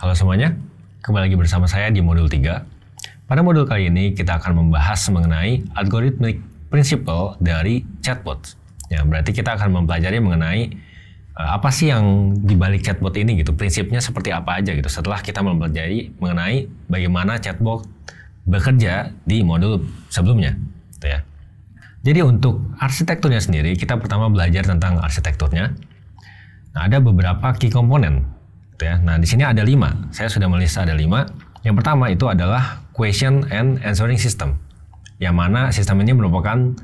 Halo semuanya, kembali lagi bersama saya di modul 3. Pada modul kali ini kita akan membahas mengenai algorithmic principle dari chatbot. Ya, berarti kita akan mempelajari mengenai apa sih yang dibalik chatbot ini gitu, prinsipnya seperti apa aja gitu. Setelah kita mempelajari mengenai bagaimana chatbot bekerja di modul sebelumnya, gitu ya. Jadi untuk arsitekturnya sendiri, kita pertama belajar tentang arsitekturnya. Nah, ada beberapa key komponen. Ya. Nah, di sini ada 5. Saya sudah menulis ada 5. Yang pertama itu adalah question and answering system. Yang mana sistem ini merupakan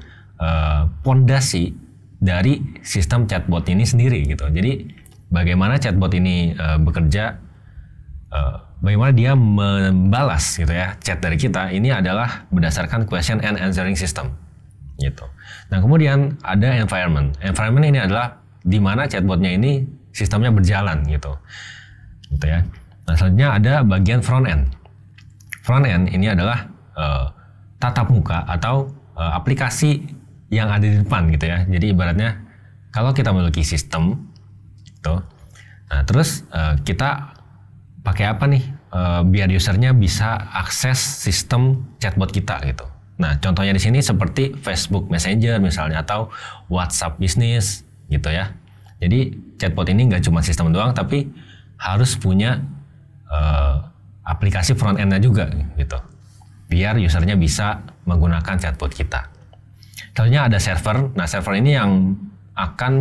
pondasi dari sistem chatbot ini sendiri gitu. Jadi bagaimana chatbot ini bekerja, bagaimana dia membalas gitu ya chat dari kita, ini adalah berdasarkan question and answering system gitu. Nah, kemudian ada environment. Environment ini adalah di mana chatbotnya ini sistemnya berjalan gitu ya. Nah, selanjutnya ada bagian front end. Front end ini adalah tatap muka atau aplikasi yang ada di depan gitu ya. Jadi ibaratnya kalau kita memiliki sistem gitu, nah terus kita pakai apa nih biar usernya bisa akses sistem chatbot kita gitu. Nah, contohnya di sini seperti Facebook Messenger misalnya atau WhatsApp Business gitu ya. Jadi chatbot ini nggak cuma sistem doang, tapi harus punya aplikasi front end-nya juga gitu, biar usernya bisa menggunakan chatbot kita. Contohnya ada server. Nah, server ini yang akan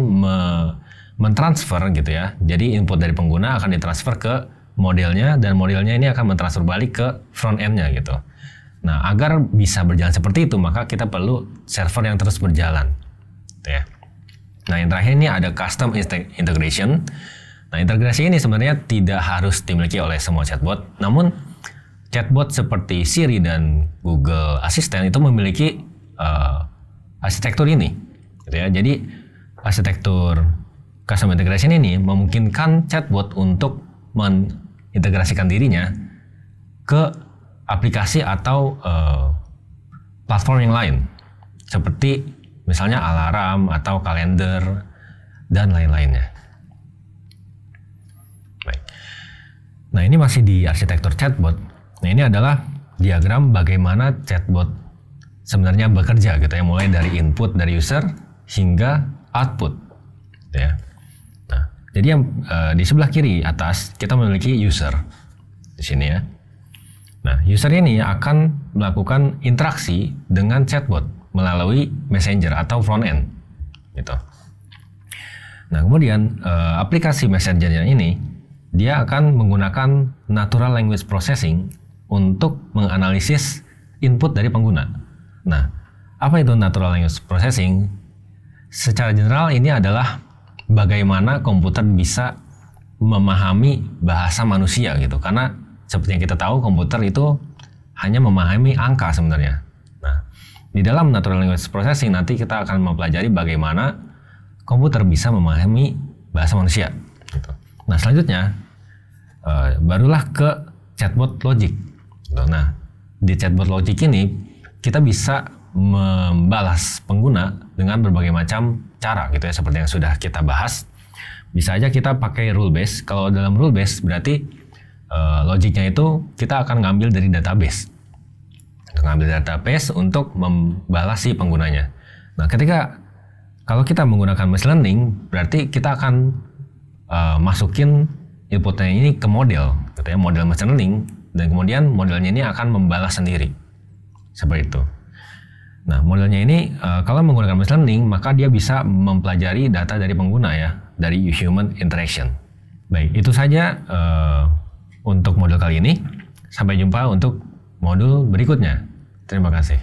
mentransfer gitu ya. Jadi input dari pengguna akan ditransfer ke modelnya, dan modelnya ini akan mentransfer balik ke front end-nya gitu. Nah, agar bisa berjalan seperti itu, maka kita perlu server yang terus berjalan gitu ya. Nah, yang terakhir ini ada custom integration. Nah, integrasi ini sebenarnya tidak harus dimiliki oleh semua chatbot, namun chatbot seperti Siri dan Google Assistant itu memiliki arsitektur ini, gitu ya. Jadi arsitektur custom integration ini memungkinkan chatbot untuk mengintegrasikan dirinya ke aplikasi atau platform yang lain, seperti misalnya alarm atau kalender dan lain-lainnya. Nah, ini masih di arsitektur chatbot. Nah, ini adalah diagram bagaimana chatbot sebenarnya bekerja gitu ya, mulai dari input dari user hingga output gitu ya. Nah, jadi yang di sebelah kiri atas kita memiliki user di sini ya. Nah, user ini akan melakukan interaksi dengan chatbot melalui messenger atau front end gitu. Nah, kemudian aplikasi messengernya ini dia akan menggunakan natural language processing untuk menganalisis input dari pengguna. Nah, apa itu natural language processing? Secara general ini adalah bagaimana komputer bisa memahami bahasa manusia gitu. Karena seperti yang kita tahu, komputer itu hanya memahami angka sebenarnya. Nah, di dalam natural language processing nanti kita akan mempelajari bagaimana komputer bisa memahami bahasa manusia gitu. Nah, selanjutnya barulah ke chatbot logic. Nah, di chatbot logic ini kita bisa membalas pengguna dengan berbagai macam cara gitu ya, seperti yang sudah kita bahas. Bisa aja kita pakai rule base. Kalau dalam rule base berarti logiknya itu kita akan ngambil dari database. Ngambil database untuk membalas si penggunanya. Nah, kalau kita menggunakan machine learning, berarti kita akan masukin inputnya ini ke model, gitu ya, model machine learning, dan kemudian modelnya ini akan membalas sendiri, seperti itu. Nah, modelnya ini kalau menggunakan machine learning, maka dia bisa mempelajari data dari pengguna ya, dari human interaction. Baik, itu saja untuk modul kali ini. Sampai jumpa untuk modul berikutnya. Terima kasih.